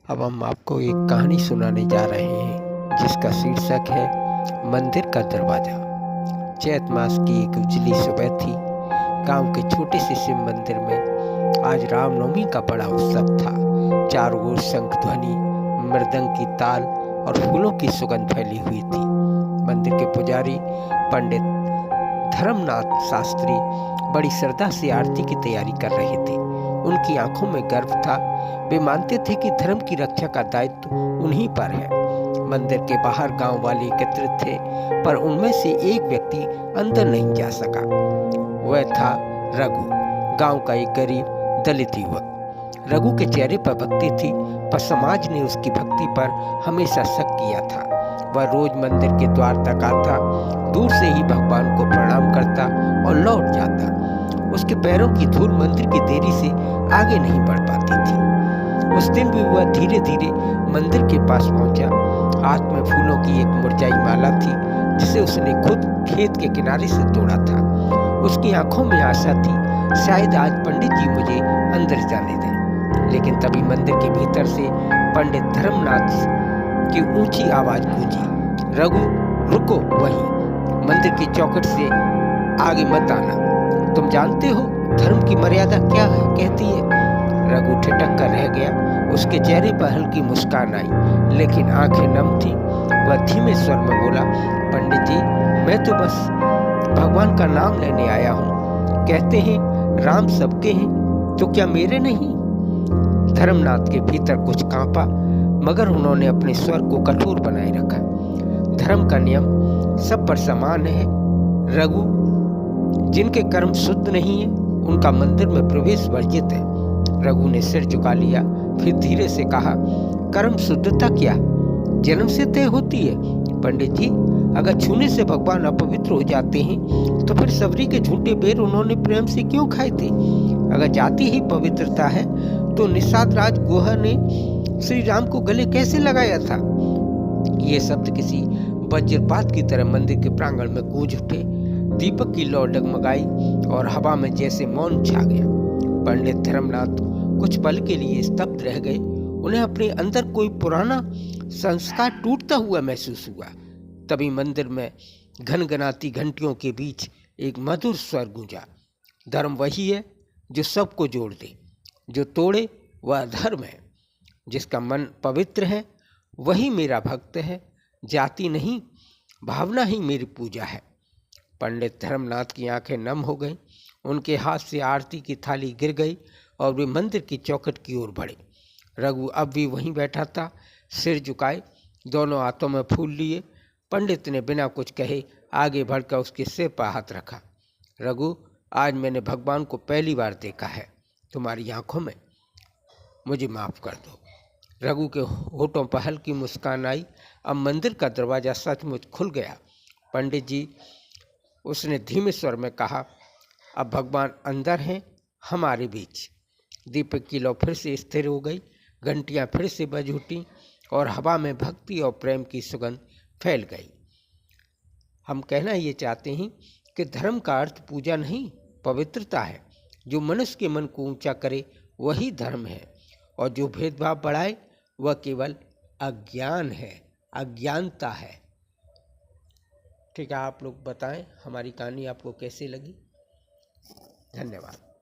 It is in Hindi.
अब हम आपको एक कहानी सुनाने जा रहे हैं जिसका शीर्षक है मंदिर का दरवाजा। चैत मास की एक उजली सुबह थी। गांव के छोटे से शिव मंदिर में आज रामनवमी का बड़ा उत्सव था। चारों ओर शंख ध्वनि, मृदंग की ताल और फूलों की सुगंध फैली हुई थी। मंदिर के पुजारी पंडित धर्मनाथ शास्त्री बड़ी श्रद्धा से आरती की तैयारी कर रहे थे। उनकी आंखों में गर्व था। वे मानते थे कि धर्म की रक्षा का दायित्व उन्हीं पर है। मंदिर के बाहर गांव वाले एकत्रित थे, पर उनमें से एक व्यक्ति अंदर नहीं जा सका। वह था रघु, गांव का एक गरीब दलित युवक। रघु के चेहरे पर भक्ति थी, पर समाज ने उसकी भक्ति पर हमेशा शक किया था। वह रोज मंदिर के द्वार तक आता, दूर से ही भगवान को प्रणाम करता और लौट जाता। उसके पैरों की धूल मंदिर की देरी से आगे नहीं बढ़ पाती थी। उस दिन भी वह धीरे धीरे मंदिर के पास पहुंचा। हाथ में फूलों की एक मुरझाई माला थी, जिसे उसने खुद खेत के किनारे से तोड़ा था। उसकी आंखों में आशा थी, शायद आज पंडित जी मुझे अंदर जाने दें। लेकिन तभी मंदिर के भीतर से पंडित धर्मनाथ की ऊंची आवाज गूंजी, रघु रुको वहीं, मंदिर की चौखट से आगे मत आना। तुम जानते हो धर्म की मर्यादा क्या है कहती है। रघु ठिठक कर रह गया। उसके चेहरे पर हल्की मुस्कान आई, लेकिन आंखें नम थी। वह धीमे स्वर में बोला, पंडित जी, मैं तो बस भगवान का नाम लेने आया हूँ। कहते हैं राम सबके हैं, तो क्या मेरे नहीं? धर्मनाथ के भीतर कुछ कांपा, मगर उन्होंने अपने स्वर को कठोर बनाए रखा। धर्म का नियम सब पर समान है रघु। जिनके कर्म शुद्ध नहीं है, उनका मंदिर में प्रवेश वर्जित है। रघु ने सिर झुका लिया, फिर धीरे से कहा, कर्म शुद्धता क्या जन्म से तय होती है? पंडित जी, अगर छूने से भगवान अपवित्र हो जाते हैं, तो फिर सबरी के झूठे बेर उन्होंने प्रेम से क्यों खाए थे? अगर जाति ही पवित्रता है, तो निषाद राज गुहा ने श्री राम को गले कैसे लगाया था? ये शब्द किसी वज्रपात की तरह मंदिर के प्रांगण में गूंज उठे। दीपक की लौ डगमगाई और हवा में जैसे मौन छा गया। पंडित धर्मनाथ कुछ पल के लिए स्तब्ध रह गए। उन्हें अपने अंदर कोई पुराना संस्कार टूटता हुआ महसूस हुआ। तभी मंदिर में घनघनाती घंटियों के बीच एक मधुर स्वर गूंजा, धर्म वही है जो सबको जोड़ दे, जो तोड़े वह अधर्म है। जिसका मन पवित्र है वही मेरा भक्त है। जाति नहीं, भावना ही मेरी पूजा है। पंडित धर्मनाथ की आंखें नम हो गईं। उनके हाथ से आरती की थाली गिर गई और वे मंदिर की चौखट की ओर बढ़े। रघु अब भी वहीं बैठा था, सिर झुकाए, दोनों हाथों में फूल लिए। पंडित ने बिना कुछ कहे आगे बढ़कर उसके सिर पर हाथ रखा। रघु, आज मैंने भगवान को पहली बार देखा है तुम्हारी आंखों में, मुझे माफ कर दो। रघु के होठों पर हल्की मुस्कान आई। अब मंदिर का दरवाजा सचमुच खुल गया। पंडित जी, उसने धीमे स्वर में कहा, अब भगवान अंदर हैं हमारे बीच। दीपक की लौ फिर से स्थिर हो गई, घंटियां फिर से बज उठी और हवा में भक्ति और प्रेम की सुगंध फैल गई। हम कहना ये चाहते हैं कि धर्म का अर्थ पूजा नहीं, पवित्रता है। जो मनुष्य के मन को ऊंचा करे वही धर्म है, और जो भेदभाव बढ़ाए वह केवल अज्ञान है, अज्ञानता है। ठीक है, आप लोग बताएं हमारी कहानी आपको कैसी लगी। धन्यवाद।